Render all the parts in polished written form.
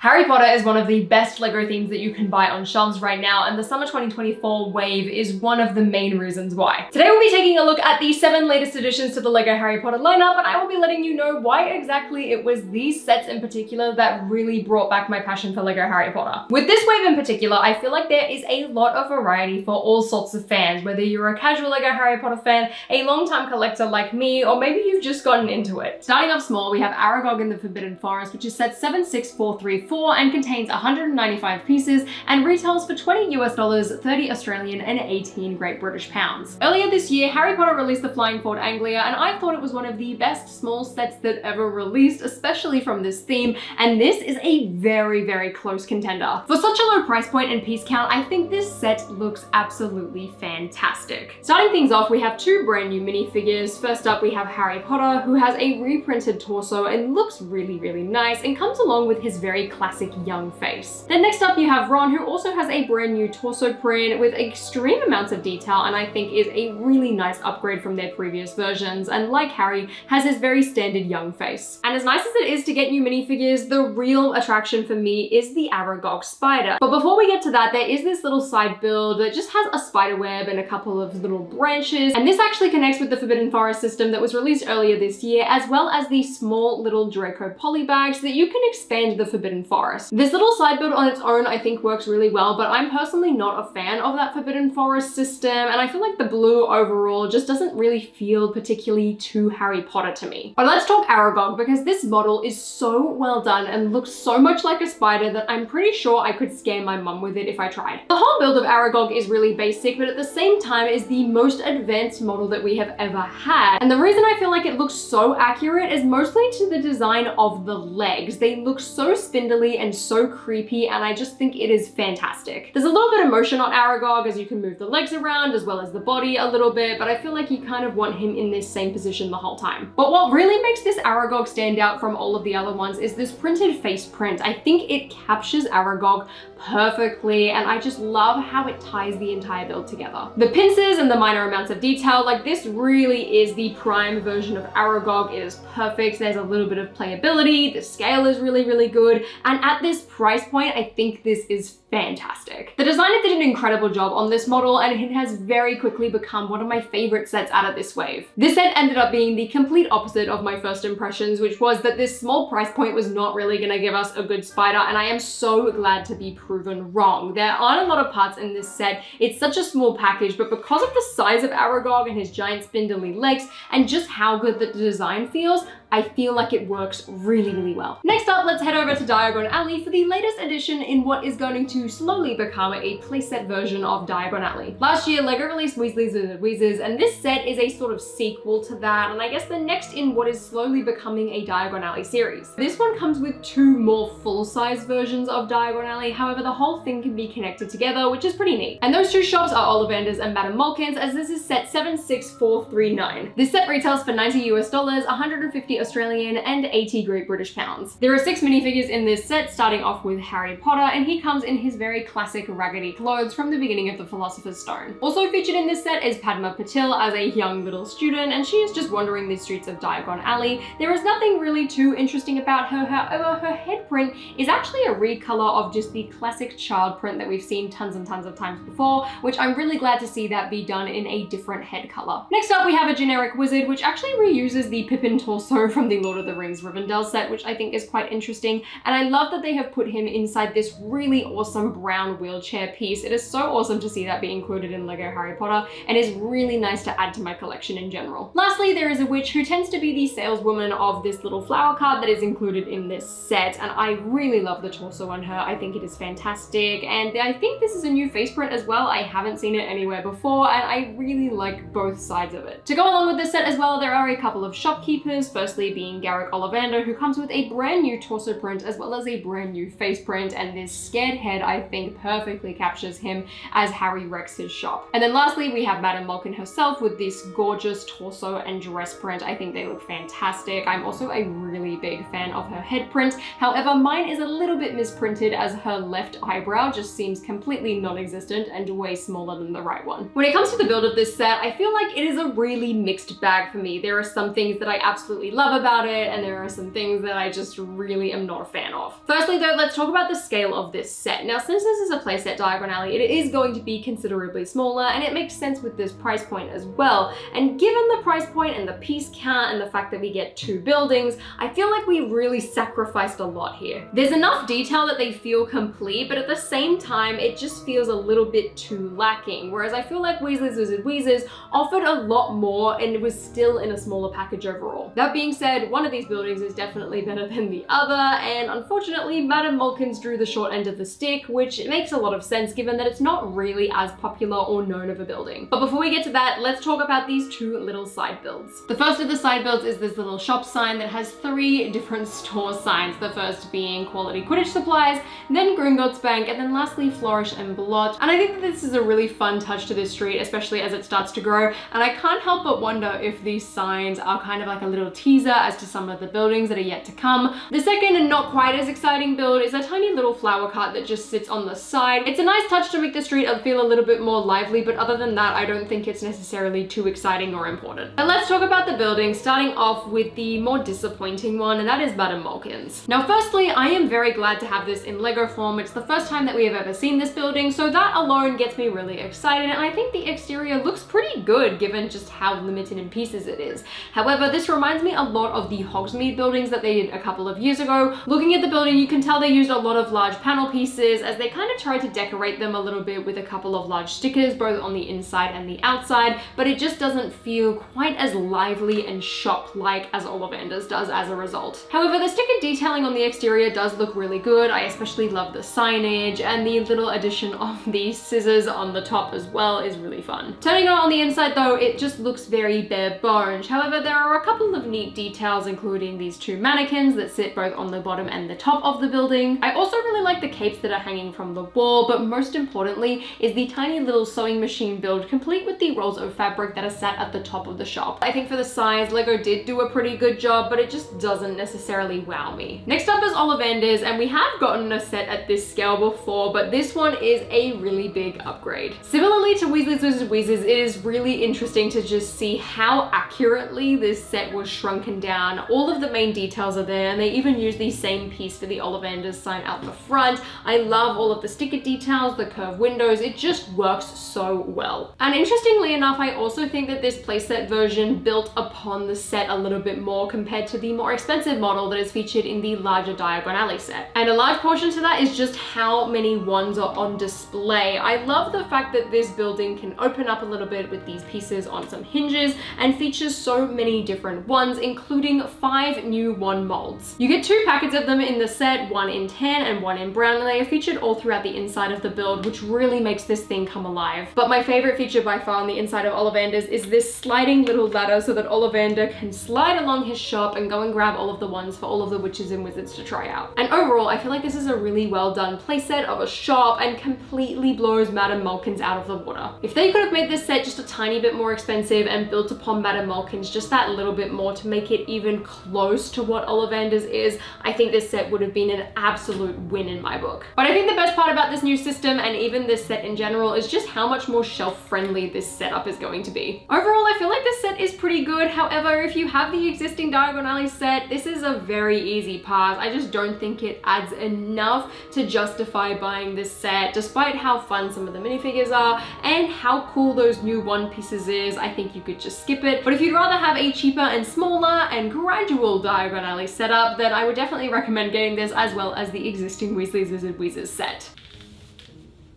Harry Potter is one of the best LEGO themes that you can buy on shelves right now, and the summer 2024 wave is one of the main reasons why. Today we'll be taking a look at the 7 latest additions to the LEGO Harry Potter lineup, and I will be letting you know why exactly it was these sets in particular that really brought back my passion for LEGO Harry Potter. With this wave in particular, I feel like there is a lot of variety for all sorts of fans, whether you're a casual LEGO Harry Potter fan, a long-time collector like me, or maybe you've just gotten into it. Starting off small, we have Aragog in the Forbidden Forest, which is set 76434 and contains 195 pieces and retails for $20 US, 30 Australian and 18 Great British pounds. Earlier this year, Harry Potter released the Flying Ford Anglia, and I thought it was one of the best small sets that ever released, especially from this theme, and this is a very, very close contender. For such a low price point and piece count, I think this set looks absolutely fantastic. Starting things off, we have 2 brand new minifigures. First up, we have Harry Potter, who has a reprinted torso and looks really, really nice and comes along with his very classic young face. Then next up, you have Ron, who also has a brand new torso print with extreme amounts of detail, and I think is a really nice upgrade from their previous versions, and like Harry, has his very standard young face. And as nice as it is to get new minifigures, the real attraction for me is the Aragog spider. But before we get to that, there is this little side build that just has a spider web and a couple of little branches, and this actually connects with the Forbidden Forest system that was released earlier this year, as well as the small little Draco poly bags that you can expand the Forbidden Forest. This little side build on its own I think works really well, but I'm personally not a fan of that Forbidden Forest system, and I feel like the blue overall just doesn't really feel particularly too Harry Potter to me. But let's talk Aragog, because this model is so well done and looks so much like a spider that I'm pretty sure I could scare my mum with it if I tried. The whole build of Aragog is really basic, but at the same time is the most advanced model that we have ever had. And the reason I feel like it looks so accurate is mostly to the design of the legs. They look so spindly and so creepy, and I just think it is fantastic. There's a little bit of motion on Aragog as you can move the legs around as well as the body a little bit, but I feel like you kind of want him in this same position the whole time. But what really makes this Aragog stand out from all of the other ones is this printed face print. I think it captures Aragog perfectly, and I just love how it ties the entire build together. The pincers and the minor amounts of detail, like this really is the prime version of Aragog. It is perfect. There's a little bit of playability. The scale is really, really good. And at this price point, I think this is fantastic. The designer did an incredible job on this model, and it has very quickly become one of my favorite sets out of this wave. This set ended up being the complete opposite of my first impressions, which was that this small price point was not really gonna give us a good spider, and I am so glad to be proven wrong. There aren't a lot of parts in this set. It's such a small package, but because of the size of Aragog and his giant spindly legs and just how good the design feels, I feel like it works really, really well. Next up, let's head over to Diagon Alley for the latest addition in what is going to slowly become a playset version of Diagon Alley. Last year, LEGO released Weasley's Wizard Wheezes, and this set is a sort of sequel to that, and I guess the next in what is slowly becoming a Diagon Alley series. This one comes with 2 more full-size versions of Diagon Alley, however the whole thing can be connected together, which is pretty neat. And those 2 shops are Ollivander's and Madame Malkin's, as this is set 76439. This set retails for $90 US, 150 Australian and 80 Great British pounds. There are 6 minifigures in this set, starting off with Harry Potter, and he comes in his very classic raggedy clothes from the beginning of the Philosopher's Stone. Also featured in this set is Padma Patil as a young little student, and she is just wandering the streets of Diagon Alley. There is nothing really too interesting about her, however her head print is actually a recolor of just the classic child print that we've seen tons and tons of times before, which I'm really glad to see that be done in a different head color. Next up, we have a generic wizard, which actually reuses the Pippin torso from the Lord of the Rings Rivendell set, which I think is quite interesting, and I love that they have put him inside this really awesome brown wheelchair piece. It is so awesome to see that be included in LEGO Harry Potter, and is really nice to add to my collection in general. Lastly, there is a witch who tends to be the saleswoman of this little flower card that is included in this set, and I really love the torso on her. I think it is fantastic, and I think this is a new face print as well. I haven't seen it anywhere before, and I really like both sides of it. To go along with this set as well, there are a couple of shopkeepers, firstly being Garrick Ollivander, who comes with a brand new torso print as well as a brand new face print, and this scared head I think perfectly captures him as Harry wrecks his shop. And then lastly, we have Madame Malkin herself with this gorgeous torso and dress print. I think they look fantastic. I'm also a really big fan of her head print. However, mine is a little bit misprinted as her left eyebrow just seems completely non-existent and way smaller than the right one. When it comes to the build of this set, I feel like it is a really mixed bag for me. There are some things that I absolutely love about it, and there are some things that I just really am not a fan of. Firstly though, let's talk about the scale of this set. Now, since this is a playset Diagon Alley, it is going to be considerably smaller, and it makes sense with this price point as well. And given the price point and the piece count and the fact that we get 2 buildings, I feel like we really sacrificed a lot here. There's enough detail that they feel complete, but at the same time, it just feels a little bit too lacking. Whereas I feel like Weasley's Wizard Wheezes offered a lot more and it was still in a smaller package overall. That being said, one of these buildings is definitely better than the other, and unfortunately, Madame Malkin's drew the short end of the stick, which makes a lot of sense given that it's not really as popular or known of a building. But before we get to that, let's talk about these 2 little side builds. The first of the side builds is this little shop sign that has 3 different store signs, the first being Quality Quidditch Supplies, then Gringotts Bank, and then lastly Flourish and Blot. And I think that this is a really fun touch to this street, especially as it starts to grow, and I can't help but wonder if these signs are kind of like a little teaser as to some of the buildings that are yet to come. The second and not quite as exciting build is a tiny little flower cart that just sits on the side. It's a nice touch to make the street feel a little bit more lively, but other than that, I don't think it's necessarily too exciting or important. But let's talk about the building, starting off with the more disappointing one, and that is Madame Malkin's. Now, firstly, I am very glad to have this in Lego form. It's the first time that we have ever seen this building, so that alone gets me really excited, and I think the exterior looks pretty good given just how limited in pieces it is. However, this reminds me a lot of the Hogsmeade buildings that they did a couple of years ago. Looking at the building, you can tell they used a lot of large panel pieces as they kind of tried to decorate them a little bit with a couple of large stickers, both on the inside and the outside, but it just doesn't feel quite as lively and shop-like as Ollivander's does as a result. However, the sticker detailing on the exterior does look really good. I especially love the signage, and the little addition of the scissors on the top as well is really fun. Turning it on the inside though, it just looks very bare bones. However, there are a couple of neat details, including these 2 mannequins that sit both on the bottom and the top of the building. I also really like the capes that are hanging from the wall, but most importantly is the tiny little sewing machine build complete with the rolls of fabric that are sat at the top of the shop. I think for the size, Lego did do a pretty good job, but it just doesn't necessarily wow me. Next up is Ollivander's, and we have gotten a set at this scale before, but this one is a really big upgrade. Similarly to Weasley's Wizard Wheezes, it is really interesting to just see how accurately this set was shrunken down. All of the main details are there, and they even use the same piece for the Ollivander's sign out the front. I love all of the sticker details, the curved windows, it just works so well. And interestingly enough, I also think that this playset version built upon the set a little bit more compared to the more expensive model that is featured in the larger Diagon Alley set. And a large portion to that is just how many wands are on display. I love the fact that this building can open up a little bit with these pieces on some hinges and features so many different wands, including 5 new wand molds. You get 2 packets of them in the set, one in tan and one in brown, and they are featured all throughout the inside of the build, which really makes this thing come alive. But my favorite feature by far on the inside of Ollivander's is this sliding little ladder so that Ollivander can slide along his shop and go and grab all of the wands for all of the witches and wizards to try out. And overall, I feel like this is a really well done playset of a shop and completely blows Madame Malkin's out of the water. If they could have made this set just a tiny bit more expensive and built upon Madame Malkin's just that little bit more to make it even close to what Ollivander's is, I think this set would have been an absolute win in my book. But I think the best part about this new system, and even this set in general, is just how much more shelf friendly this setup is going to be. Overall, I feel like this set is pretty good. However, if you have the existing Diagon Alley set, this is a very easy pass. I just don't think it adds enough to justify buying this set, despite how fun some of the minifigures are and how cool those new wand pieces is. I think you could just skip it. But if you'd rather have a cheaper and smaller and gradual Diagon Alley setup, then I would definitely recommend getting this as well as the existing Weasley's Wizard Wheezes set.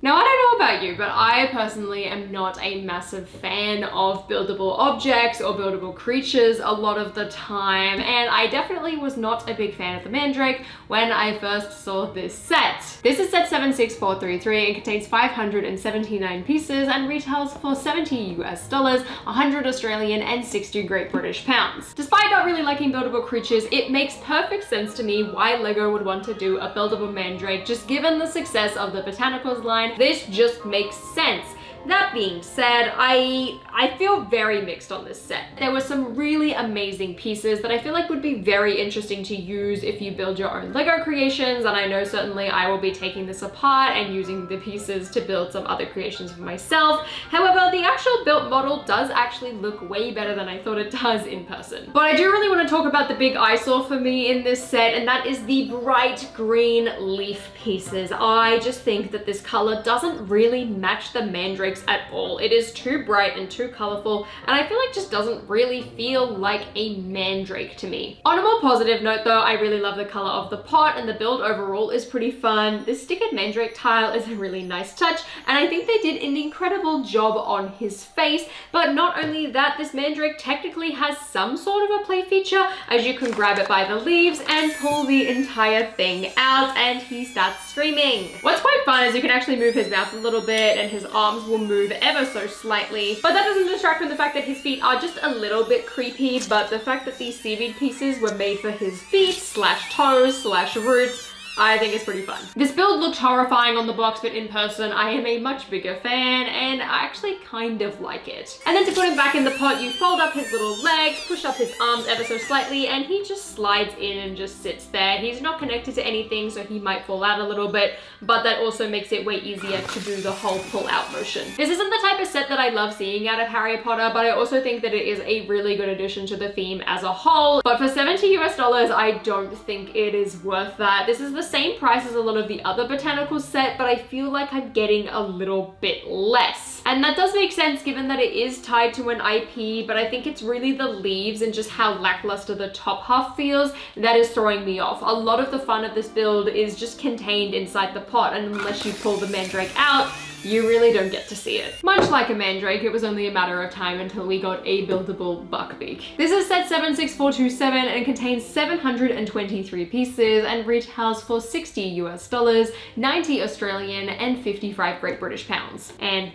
Now, I don't know about you, but I personally am not a massive fan of buildable objects or buildable creatures a lot of the time, and I definitely was not a big fan of the Mandrake when I first saw this set. This is set 76433 and contains 579 pieces and retails for $70 US, 100 Australian and 60 Great British pounds. Despite not really liking buildable creatures, it makes perfect sense to me why LEGO would want to do a buildable Mandrake, just given the success of the Botanicals line. This just makes sense. That being said, I feel very mixed on this set. There were some really amazing pieces that I feel like would be very interesting to use if you build your own LEGO creations, and I know certainly I will be taking this apart and using the pieces to build some other creations for myself. However, the actual built model does actually look way better than I thought it does in person. But I do really want to talk about the big eyesore for me in this set, and that is the bright green leaf pieces. I just think that this color doesn't really match the Mandrake at all. It is too bright and too colorful, and I feel like just doesn't really feel like a Mandrake to me. On a more positive note though, I really love the color of the pot, and the build overall is pretty fun. This stickered Mandrake tile is a really nice touch, and I think they did an incredible job on his face. But not only that, this Mandrake technically has some sort of a play feature, as you can grab it by the leaves and pull the entire thing out and he starts screaming. What's quite fun is you can actually move his mouth a little bit and his arms will move ever so slightly, but that doesn't distract from the fact that his feet are just a little bit creepy. But the fact that these seaweed pieces were made for his feet slash toes slash roots, I think it's pretty fun. This build looked horrifying on the box, but in person I am a much bigger fan and I actually kind of like it. And then to put him back in the pot, you fold up his little legs, push up his arms ever so slightly, and he just slides in and just sits there. He's not connected to anything, so he might fall out a little bit, but that also makes it way easier to do the whole pull out motion. This isn't the type of set that I love seeing out of Harry Potter, but I also think that it is a really good addition to the theme as a whole. But for $70 US, I don't think it is worth that. This is the same price as a lot of the other Botanicals set, but I feel like I'm getting a little bit less. And that does make sense given that it is tied to an IP, but I think it's really the leaves and just how lackluster the top half feels that is throwing me off. A lot of the fun of this build is just contained inside the pot, and unless you pull the Mandrake out, you really don't get to see it. Much like a Mandrake, it was only a matter of time until we got a buildable Buckbeak. This is set 76427 and contains 723 pieces and retails for $60 US, 90 Australian and 55 Great British pounds. And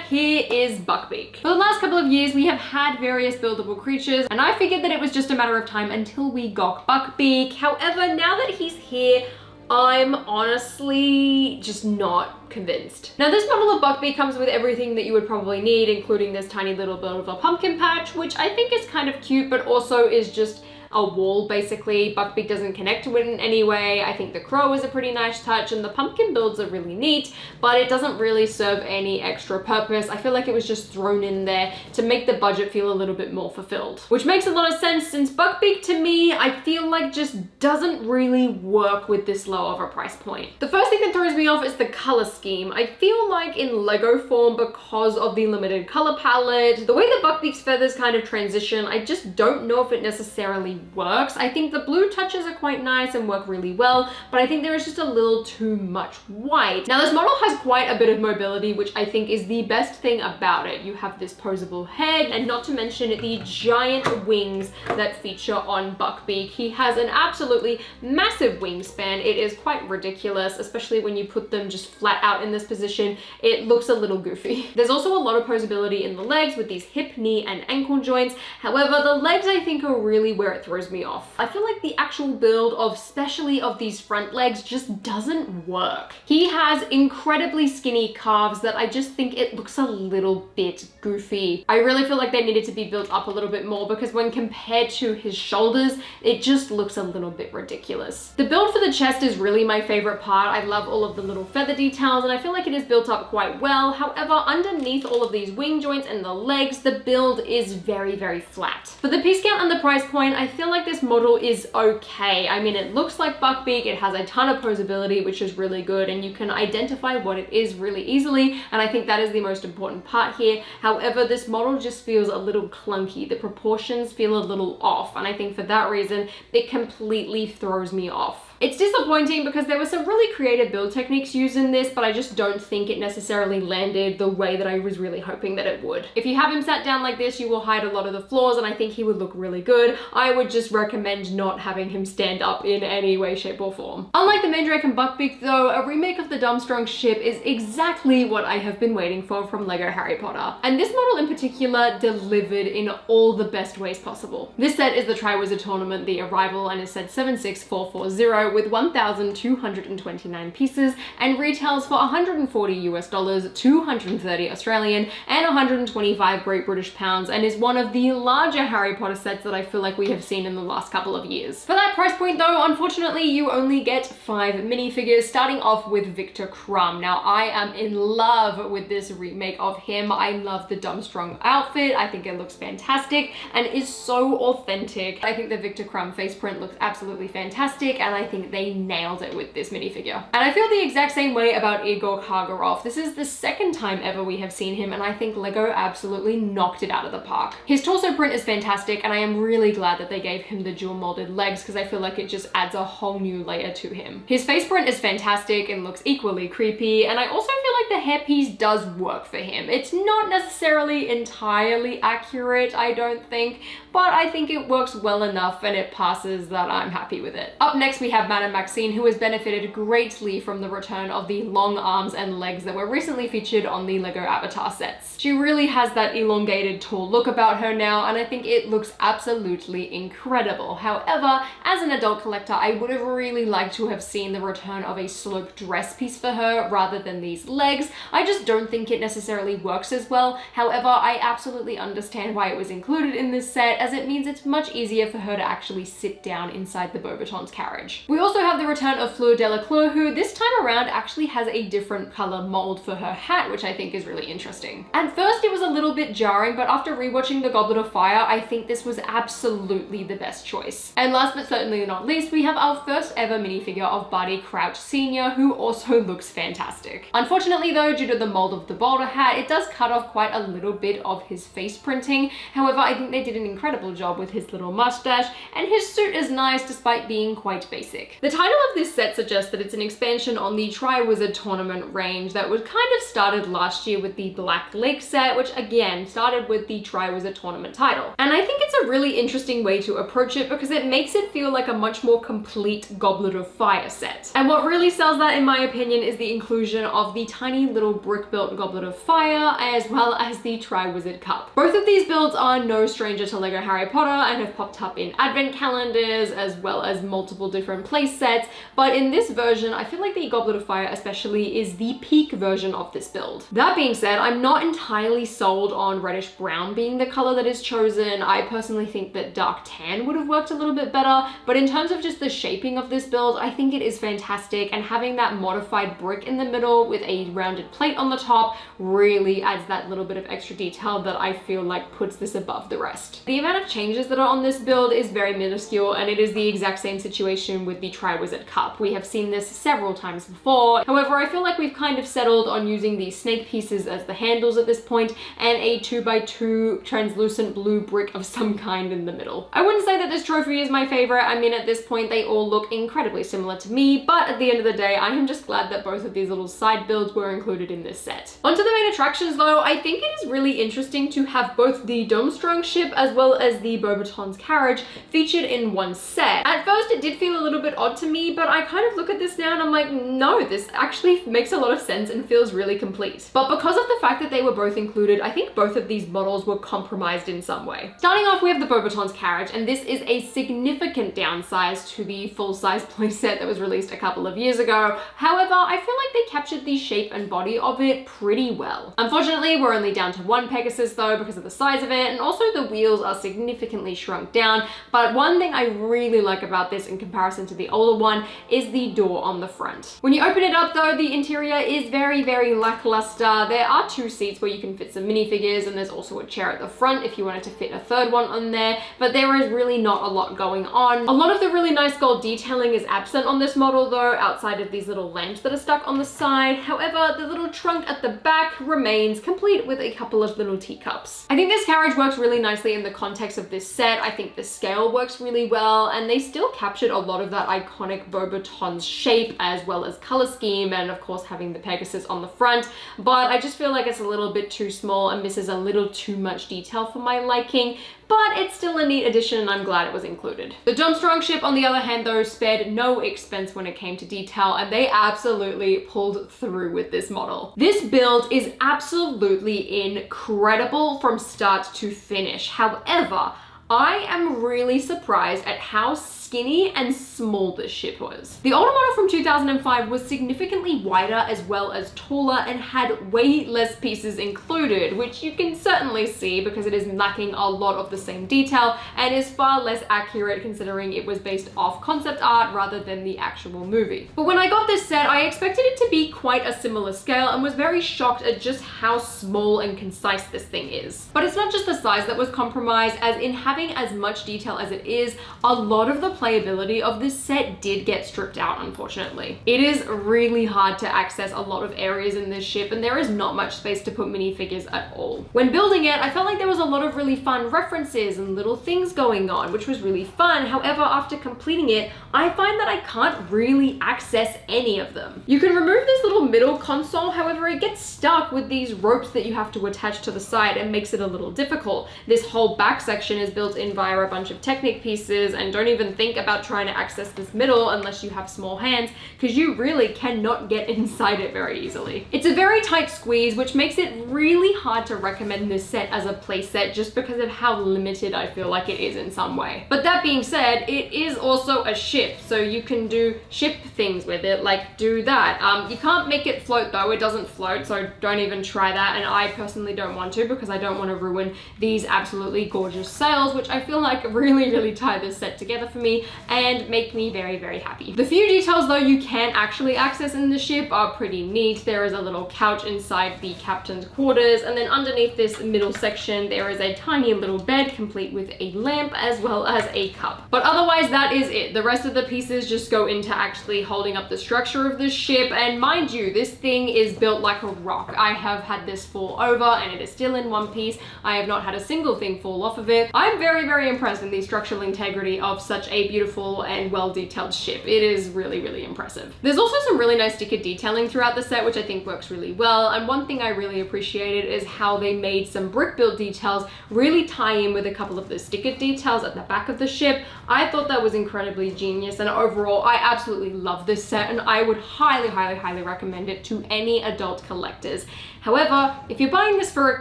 here is Buckbeak. For the last couple of years, we have had various buildable creatures, and I figured that it was just a matter of time until we got Buckbeak. However, now that he's here, I'm honestly just not convinced. Now, this model of Buckbeak comes with everything that you would probably need, including this tiny little bit of a pumpkin patch, which I think is kind of cute, but also is just a wall basically. Buckbeak doesn't connect to it in any way. I think the crow is a pretty nice touch, and the pumpkin builds are really neat, but it doesn't really serve any extra purpose. I feel like it was just thrown in there to make the budget feel a little bit more fulfilled, which makes a lot of sense since Buckbeak to me, I feel like just doesn't really work with this low of a price point. The first thing that throws me off is the color scheme. I feel like in Lego form, because of the limited color palette, the way that Buckbeak's feathers kind of transition, I just don't know if it necessarily works. I think the blue touches are quite nice and work really well, but I think there is just a little too much white. Now, this model has quite a bit of mobility, which I think is the best thing about it. You have this posable head, and not to mention the giant wings that feature on Buckbeak. He has an absolutely massive wingspan. It is quite ridiculous, especially when you put them just flat out in this position. It looks a little goofy. There's also a lot of posability in the legs with these hip, knee, and ankle joints. However, the legs I think are really where it throws me off. I feel like the actual build of, especially of these front legs, just doesn't work. He has incredibly skinny calves that I just think it looks a little bit goofy. I really feel like they needed to be built up a little bit more, because when compared to his shoulders, it just looks a little bit ridiculous. The build for the chest is really my favorite part. I love all of the little feather details, and I feel like it is built up quite well. However, underneath all of these wing joints and the legs, the build is very, very flat. For the piece count and the price point, I feel like this model is okay. I mean, it looks like Buckbeak, it has a ton of posability, which is really good, and you can identify what it is really easily, and I think that is the most important part here. However, this model just feels a little clunky. The proportions feel a little off, and I think for that reason, it completely throws me off. It's disappointing because there were some really creative build techniques used in this, but I just don't think it necessarily landed the way that I was really hoping that it would. If you have him sat down like this, you will hide a lot of the flaws, and I think he would look really good. I would just recommend not having him stand up in any way, shape, or form. Unlike the Mandrake and Buckbeak though, a remake of the Durmstrang ship is exactly what I have been waiting for from LEGO Harry Potter. And this model in particular delivered in all the best ways possible. This set is the Triwizard Tournament, the Arrival, and is set 76440 with 1,229 pieces and retails for $140 US, 230 Australian, and 125 Great British pounds, and is one of the larger Harry Potter sets that I feel like we have seen in the last couple of years. For that price point though, unfortunately, you only get 5 minifigures, starting off with Victor Crumb. Now, I am in love with this remake of him. I love the Durmstrang outfit. I think it looks fantastic and is so authentic. I think the Victor Crumb face print looks absolutely fantastic, and I think they nailed it with this minifigure. And I feel the exact same way about Igor Karkaroff. This is the second time ever we have seen him, and I think LEGO absolutely knocked it out of the park. His torso print is fantastic, and I am really glad that they gave him the dual molded legs because I feel like it just adds a whole new layer to him. His face print is fantastic and looks equally creepy, and I also feel like the hairpiece does work for him. It's not necessarily entirely accurate, I don't think, but I think it works well enough and it passes that I'm happy with it. Up next we have Madame Maxine, who has benefited greatly from the return of the long arms and legs that were recently featured on the LEGO Avatar sets. She really has that elongated tall look about her now, and I think it looks absolutely incredible. However, as an adult collector, I would have really liked to have seen the return of a sloped dress piece for her rather than these legs. I just don't think it necessarily works as well. However, I absolutely understand why it was included in this set, as it means it's much easier for her to actually sit down inside the Beauxbatons carriage. We also have the return of Fleur Delacroix, who this time around actually has a different color mold for her hat, which I think is really interesting. At first it was a little bit jarring, but after rewatching The Goblet of Fire, I think this was absolutely the best choice. And last but certainly not least, we have our first ever minifigure of Barty Crouch Sr., who also looks fantastic. Unfortunately though, due to the mold of the bowler hat, it does cut off quite a little bit of his face printing. However, I think they did an incredible job with his little mustache, and his suit is nice despite being quite basic. The title of this set suggests that it's an expansion on the Triwizard Tournament range that was kind of started last year with the Black Lake set, which again started with the Triwizard Tournament title. And I think it's a really interesting way to approach it because it makes it feel like a much more complete Goblet of Fire set. And what really sells that, in my opinion, is the inclusion of the tiny little brick-built Goblet of Fire, as well as the Triwizard Cup. Both of these builds are no stranger to LEGO Harry Potter and have popped up in advent calendars as well as multiple different place sets, but in this version, I feel like the Goblet of Fire especially is the peak version of this build. That being said, I'm not entirely sold on reddish brown being the color that is chosen. I personally think that dark tan would have worked a little bit better, but in terms of just the shaping of this build, I think it is fantastic, and having that modified brick in the middle with a rounded plate on the top really adds that little bit of extra detail that I feel like puts this above the rest. The amount of changes that are on this build is very minuscule, and it is the exact same situation with the Triwizard Cup. We have seen this several times before. However, I feel like we've kind of settled on using these snake pieces as the handles at this point, and a 2x2 translucent blue brick of some kind in the middle. I wouldn't say that this trophy is my favorite. I mean, at this point, they all look incredibly similar to me, but at the end of the day, I am just glad that both of these little side builds were included in this set. Onto the main attractions though, I think it is really interesting to have both the Durmstrang ship as well as the Beauxbatons carriage featured in one set. At first, it did feel a little bit odd to me, but I kind of look at this now and I'm like, no, this actually makes a lot of sense and feels really complete. But because of the fact that they were both included, I think both of these models were compromised in some way. Starting off, we have the Beauxbatons carriage, and this is a significant downsize to the full-size playset that was released a couple of years ago. However, I feel like they captured the shape and body of it pretty well. Unfortunately, we're only down to one Pegasus though because of the size of it, and also the wheels are significantly shrunk down. But one thing I really like about this in comparison to the older one is the door on the front. When you open it up though, the interior is very, very lackluster. There are 2 seats where you can fit some minifigures, and there's also a chair at the front if you wanted to fit a third one on there, but there is really not a lot going on. A lot of the really nice gold detailing is absent on this model though, outside of these little lamps that are stuck on the side. However, the little trunk at the back remains complete with a couple of little teacups. I think this carriage works really nicely in the context of this set. I think the scale works really well, and they still captured a lot of that iconic Beauxbaton's shape as well as color scheme, and of course having the Pegasus on the front, but I just feel like it's a little bit too small and misses a little too much detail for my liking. But it's still a neat addition and I'm glad it was included. The Domstrong ship, on the other hand though, spared no expense when it came to detail, and they absolutely pulled through with this model. This build is absolutely incredible from start to finish. However, I am really surprised at how skinny and small this ship was. The older model from 2005 was significantly wider as well as taller and had way less pieces included, which you can certainly see because it is lacking a lot of the same detail and is far less accurate considering it was based off concept art rather than the actual movie. But when I got this set, I expected it to be quite a similar scale and was very shocked at just how small and concise this thing is. But it's not just the size that was compromised, as in having as much detail as it is, a lot of the playability of this set did get stripped out, unfortunately. It is really hard to access a lot of areas in this ship and there is not much space to put minifigures at all. When building it, I felt like there was a lot of really fun references and little things going on, which was really fun. However, after completing it, I find that I can't really access any of them. You can remove this little middle console, however, it gets stuck with these ropes that you have to attach to the side and makes it a little difficult. This whole back section is built in via a bunch of Technic pieces, and don't even think about trying to access this middle unless you have small hands, because you really cannot get inside it very easily. It's a very tight squeeze, which makes it really hard to recommend this set as a playset just because of how limited I feel like it is in some way. But that being said, it is also a ship, so you can do ship things with it, like do that. You can't make it float though, it doesn't float, so don't even try that, and I personally don't want to because I don't want to ruin these absolutely gorgeous sails, which I feel like really tie this set together for me and make me very happy. The few details though you can actually access in the ship are pretty neat. There is a little couch inside the captain's quarters, and then underneath this middle section there is a tiny little bed complete with a lamp as well as a cup. But otherwise that is it. The rest of the pieces just go into actually holding up the structure of the ship, and mind you, this thing is built like a rock. I have had this fall over and it is still in one piece. I have not had a single thing fall off of it. I'm very impressed in the structural integrity of such a beautiful and well-detailed ship. It is really impressive. There's also some really nice sticker detailing throughout the set, which I think works really well, and one thing I really appreciated is how they made some brick build details really tie in with a couple of the sticker details at the back of the ship. I thought that was incredibly genius, and overall I absolutely love this set and I would highly recommend it to any adult collectors. However, if you're buying this for a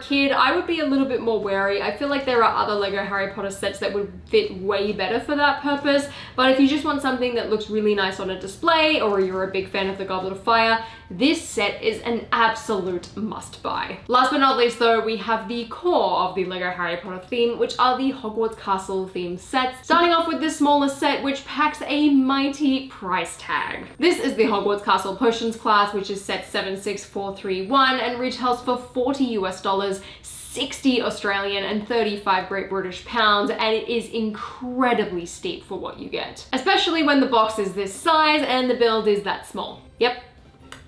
kid, I would be a little bit more wary. I feel like there are other LEGO Harry Potter sets that would fit way better for that purpose, but if you just want something that looks really nice on a display, or you're a big fan of the Goblet of Fire, this set is an absolute must buy. Last but not least though, we have the core of the LEGO Harry Potter theme, which are the Hogwarts Castle themed sets. Starting off with this smaller set, which packs a mighty price tag. This is the Hogwarts Castle Potions class, which is set 76431 and retails for $40 US, 60 Australian and 35 Great British pounds, and it is incredibly steep for what you get. Especially when the box is this size and the build is that small. Yep.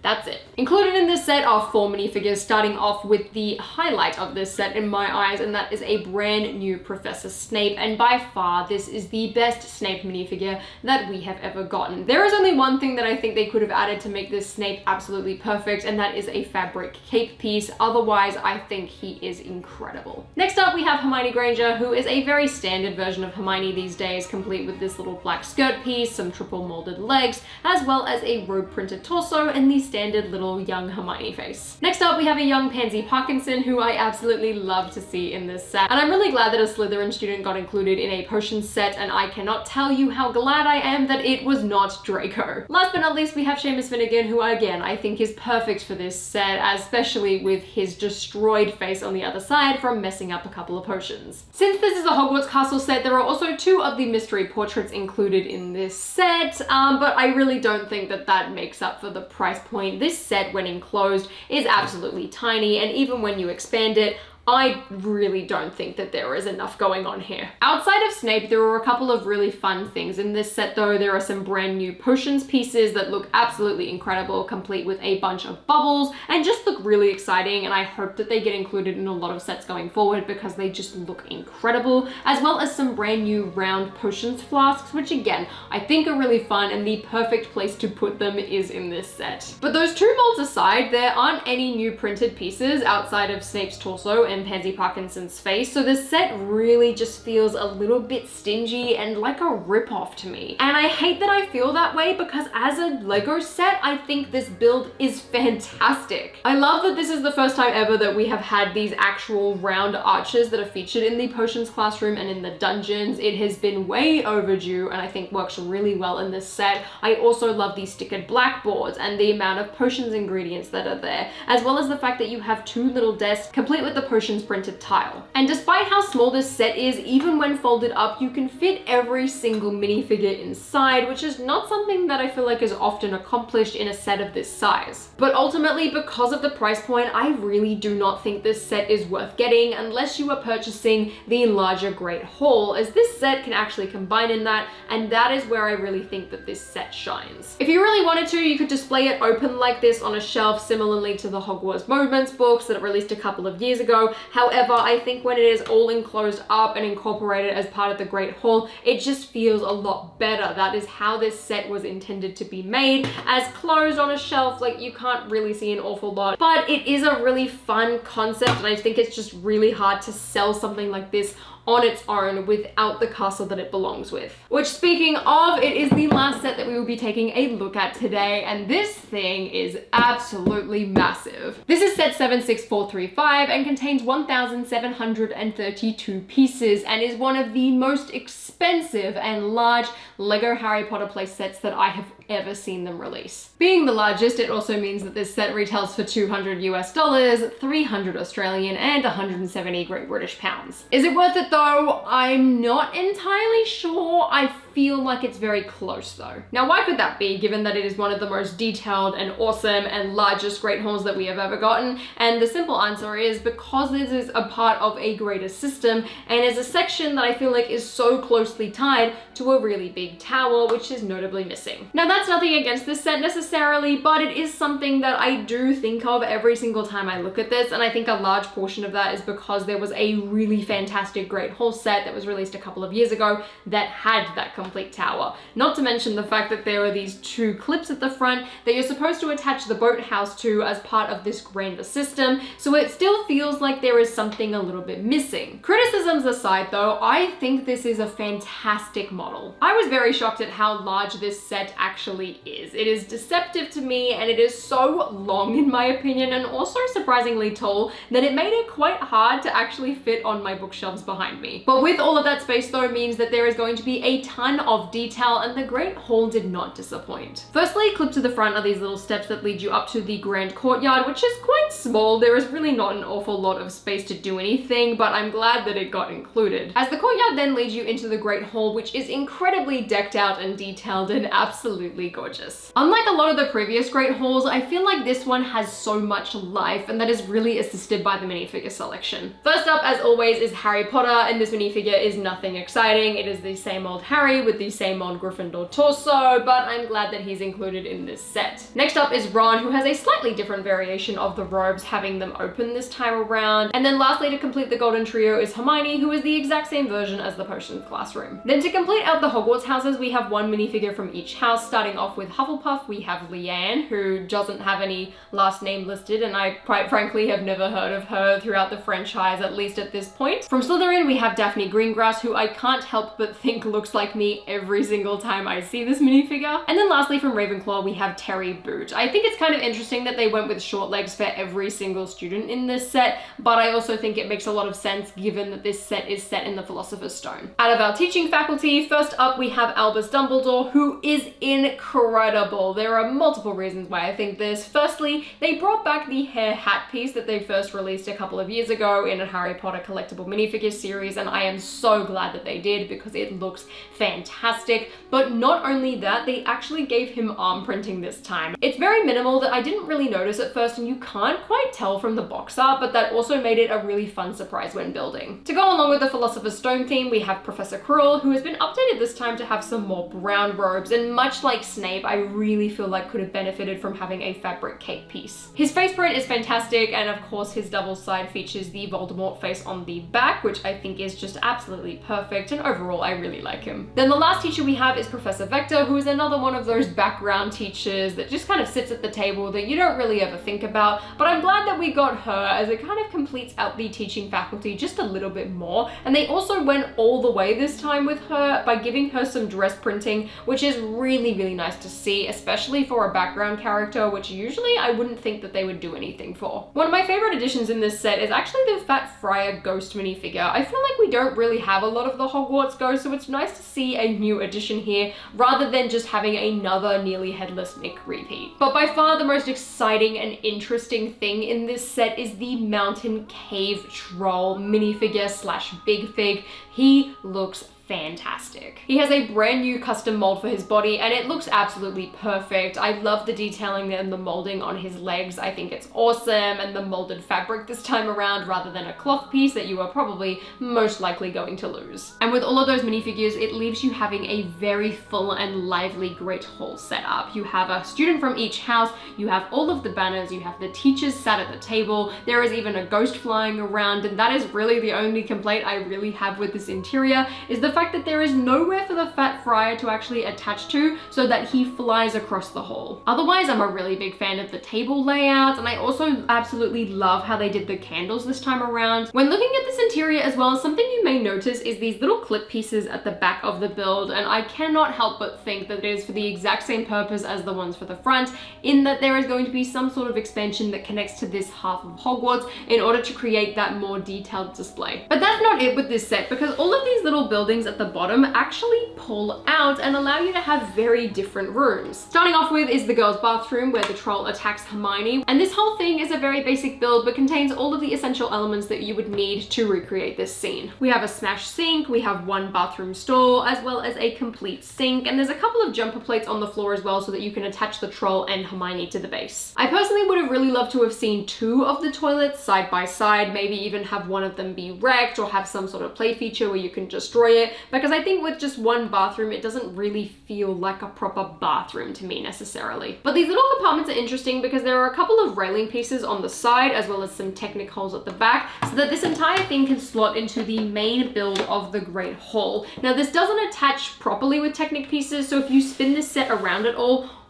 That's it. Included in this set are 4 minifigures, starting off with the highlight of this set in my eyes, and that is a brand new Professor Snape, and by far this is the best Snape minifigure that we have ever gotten. There is only one thing that I think they could have added to make this Snape absolutely perfect, and that is a fabric cape piece. Otherwise, I think he is incredible. Next up, we have Hermione Granger, who is a very standard version of Hermione these days, complete with this little black skirt piece, some triple molded legs, as well as a robe printed torso and the standard little young Hermione face. Next up, we have a young Pansy Parkinson, who I absolutely love to see in this set. And I'm really glad that a Slytherin student got included in a potion set, and I cannot tell you how glad I am that it was not Draco. Last but not least, we have Seamus Finnegan, who again, I think is perfect for this set, especially with his destroyed face on the other side from messing up a couple of potions. Since this is a Hogwarts Castle set, there are also 2 of the mystery portraits included in this set, but I really don't think that that makes up for the price point. This set, when enclosed, is absolutely tiny, and even when you expand it, I really don't think that there is enough going on here. Outside of Snape, there were a couple of really fun things in this set though. There are some brand new potions pieces that look absolutely incredible, complete with a bunch of bubbles, and just look really exciting, and I hope that they get included in a lot of sets going forward because they just look incredible, as well as some brand new round potions flasks, which again, I think are really fun, and the perfect place to put them is in this set. But those two molds aside, there aren't any new printed pieces outside of Snape's torso and Pansy Parkinson's face, so this set really just feels a little bit stingy and like a rip-off to me. And I hate that I feel that way because as a Lego set, I think this build is fantastic. I love that this is the first time ever that we have had these actual round arches that are featured in the potions classroom and in the dungeons. It has been way overdue and I think works really well in this set. I also love these stickered blackboards and the amount of potions ingredients that are there, as well as the fact that you have two little desks complete with the potions printed tile. And despite how small this set is, even when folded up, you can fit every single minifigure inside, which is not something that I feel like is often accomplished in a set of this size. But ultimately, because of the price point, I really do not think this set is worth getting unless you are purchasing the larger Great Hall, as this set can actually combine in that, and that is where I really think that this set shines. If you really wanted to, you could display it open like this on a shelf, similarly to the Hogwarts Moments books that it released a couple of years ago. However, I think when it is all enclosed up and incorporated as part of the Great Hall, it just feels a lot better. That is how this set was intended to be made, as closed on a shelf, like you can't really see an awful lot. But it is a really fun concept, and I think it's just really hard to sell something like this on its own without the castle that it belongs with. Which, speaking of, it is the last set that we will be taking a look at today, and this thing is absolutely massive. This is set 76435 and contains 1,732 pieces and is one of the most expensive and large Lego Harry Potter play sets that I have ever seen them release. Being the largest, it also means that this set retails for $200 US, 300 Australian, and 170 Great British pounds. Is it worth it though? I'm not entirely sure. I feel like it's very close though. Now, why could that be, given that it is one of the most detailed and awesome and largest Great Halls that we have ever gotten? And the simple answer is because this is a part of a greater system and is a section that I feel like is so closely tied to a really big tower, which is notably missing. Now, that's nothing against this set necessarily, but it is something that I do think of every single time I look at this, and I think a large portion of that is because there was a really fantastic Great Hall set that was released a couple of years ago that had that complete tower. Not to mention the fact that there are these two clips at the front that you're supposed to attach the boathouse to as part of this grander system, so it still feels like there is something a little bit missing. Criticisms aside though, I think this is a fantastic model. I was very shocked at how large this set actually is. It is deceptive to me, and it is so long in my opinion, and also surprisingly tall, that it made it quite hard to actually fit on my bookshelves behind me. But with all of that space though means that there is going to be a ton of detail, and the Great Hall did not disappoint. Firstly, clipped to the front are these little steps that lead you up to the grand courtyard, which is quite small. There is really not an awful lot of space to do anything, but I'm glad that it got included. As the courtyard then leads you into the Great Hall, which is incredibly decked out and detailed and absolutely gorgeous. Unlike a lot of the previous Great Halls, I feel like this one has so much life, and that is really assisted by the minifigure selection. First up, as always, is Harry Potter, and this minifigure is nothing exciting. It is the same old Harry with the same old Gryffindor torso, but I'm glad that he's included in this set. Next up is Ron, who has a slightly different variation of the robes, having them open this time around. And then lastly, to complete the golden trio, is Hermione, who is the exact same version as the potions classroom. Then to complete out the Hogwarts houses, we have one minifigure from each house. Starting off with Hufflepuff, we have Leanne, who doesn't have any last name listed, and I quite frankly have never heard of her throughout the franchise, at least at this point. From Slytherin, we have Daphne Greengrass, who I can't help but think looks like me every single time I see this minifigure. And then lastly, from Ravenclaw, we have Terry Boot. I think it's kind of interesting that they went with short legs for every single student in this set, but I also think it makes a lot of sense given that this set is set in the Philosopher's Stone. Out of our teaching faculty, first up we have Albus Dumbledore, who is incredible. There are multiple reasons why I think this. Firstly, they brought back the hair hat piece that they first released a couple of years ago in a Harry Potter collectible minifigure series, and I am so glad that they did because it looks fantastic. fantastic, but not only that, they actually gave him arm printing this time. It's very minimal that I didn't really notice at first, and you can't quite tell from the box art, but that also made it a really fun surprise when building. To go along with the Philosopher's Stone theme, we have Professor Quirrell, who has been updated this time to have some more brown robes, and much like Snape, I really feel like could have benefited from having a fabric cape piece. His face print is fantastic, and of course his double side features the Voldemort face on the back, which I think is just absolutely perfect, and overall I really like him. Then the last teacher we have is Professor Vector, who is another one of those background teachers that just kind of sits at the table that you don't really ever think about, but I'm glad that we got her, as it kind of completes out the teaching faculty just a little bit more. And they also went all the way this time with her by giving her some dress printing, which is really, really nice to see, especially for a background character, which usually I wouldn't think that they would do anything for. One of my favorite additions in this set is actually the Fat Friar ghost minifigure. I feel like we don't really have a lot of the Hogwarts ghosts, so it's nice to see a new addition here rather than just having another nearly headless Nick repeat. But by far the most exciting and interesting thing in this set is the Mountain Cave Troll minifigure slash big fig. He looks fantastic. He has a brand new custom mold for his body, and it looks absolutely perfect. I love the detailing and the molding on his legs. I think it's awesome, and the molded fabric this time around rather than a cloth piece that you are probably most likely going to lose. And with all of those minifigures, it leaves you having a very full and lively Great Hall set up. You have a student from each house, you have all of the banners, you have the teachers sat at the table, there is even a ghost flying around, and that is really the only complaint I really have with this interior, is the fact that there is nowhere for the Fat Friar to actually attach to so that he flies across the hall. Otherwise, I'm a really big fan of the table layout, and I also absolutely love how they did the candles this time around. When looking at this interior as well, something you may notice is these little clip pieces at the back of the build, and I cannot help but think that it is for the exact same purpose as the ones for the front, in that there is going to be some sort of expansion that connects to this half of Hogwarts in order to create that more detailed display. But that's not it with this set, because all of these little buildings at the bottom actually pull out and allow you to have very different rooms. Starting off with is the girls' bathroom, where the troll attacks Hermione, and this whole thing is a very basic build but contains all of the essential elements that you would need to recreate this scene. We have a smashed sink, we have one bathroom stall, as well as a complete sink, and there's a couple of jumper plates on the floor as well so that you can attach the troll and Hermione to the base. I personally would have really loved to have seen two of the toilets side by side, maybe even have one of them be wrecked or have some sort of play feature where you can destroy it, because I think with just one bathroom, it doesn't really feel like a proper bathroom to me necessarily. But these little compartments are interesting because there are a couple of railing pieces on the side as well as some Technic holes at the back, so that this entire thing can slot into the main build of the Great Hall. Now this doesn't attach properly with Technic pieces, so if you spin this set around at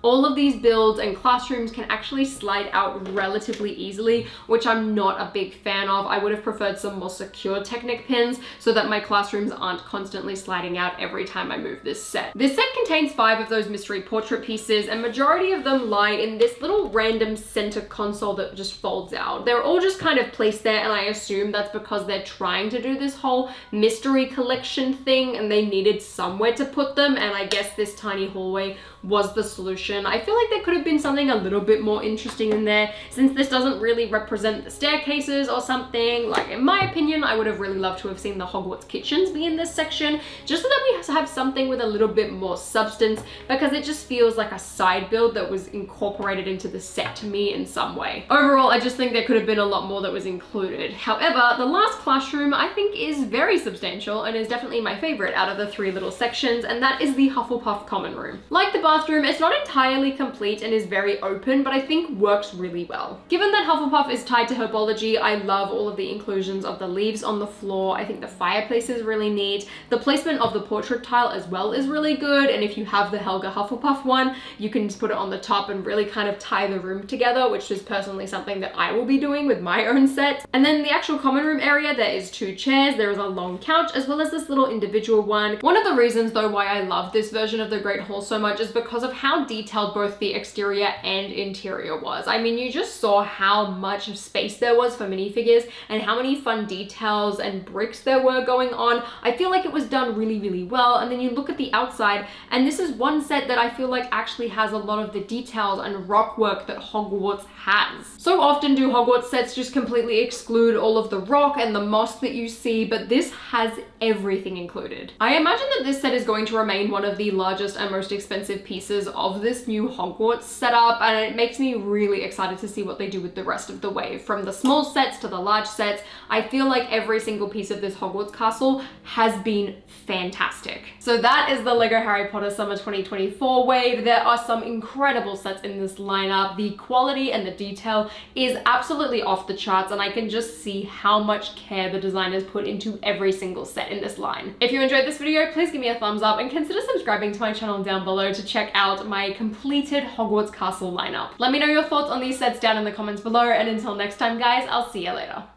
all of these builds and classrooms can actually slide out relatively easily, which I'm not a big fan of. I would have preferred some more secure Technic pins so that my classrooms aren't constantly sliding out every time I move this set. This set contains 5 of those mystery portrait pieces, and majority of them lie in this little random center console that just folds out. They're all just kind of placed there, and I assume that's because they're trying to do this whole mystery collection thing and they needed somewhere to put them, and I guess this tiny hallway was the solution. I feel like there could have been something a little bit more interesting in there, since this doesn't really represent the staircases or something. Like, in my opinion, I would have really loved to have seen the Hogwarts kitchens be in this section, just so that we have something with a little bit more substance, because it just feels like a side build that was incorporated into the set to me in some way. Overall, I just think there could have been a lot more that was included. However, the last classroom I think is very substantial and is definitely my favorite out of the 3 little sections, and that is the Hufflepuff common room. Like the bathroom, it's not entirely complete and is very open, but I think works really well. Given that Hufflepuff is tied to herbology, I love all of the inclusions of the leaves on the floor. I think the fireplace is really neat. The placement of the portrait tile as well is really good, and if you have the Helga Hufflepuff one, you can just put it on the top and really kind of tie the room together, which is personally something that I will be doing with my own set. And then the actual common room area, there is 2 chairs, there is a long couch, as well as this little individual one. One of the reasons though why I love this version of the Great Hall so much is because of how detailed detailed both the exterior and interior was. I mean, you just saw how much space there was for minifigures and how many fun details and bricks there were going on. I feel like it was done really, really well. And then you look at the outside, and this is one set that I feel like actually has a lot of the details and rock work that Hogwarts has. So often do Hogwarts sets just completely exclude all of the rock and the moss that you see, but this has everything included. I imagine that this set is going to remain one of the largest and most expensive pieces of this new Hogwarts setup, and it makes me really excited to see what they do with the rest of the wave. From the small sets to the large sets, I feel like every single piece of this Hogwarts castle has been fantastic. So that is the LEGO Harry Potter Summer 2024 wave. There are some incredible sets in this lineup. The quality and the detail is absolutely off the charts, and I can just see how much care the designers put into every single set in this line. If you enjoyed this video, please give me a thumbs up and consider subscribing to my channel down below to check out my completed Hogwarts castle lineup. Let me know your thoughts on these sets down in the comments below, and until next time guys, I'll see you later.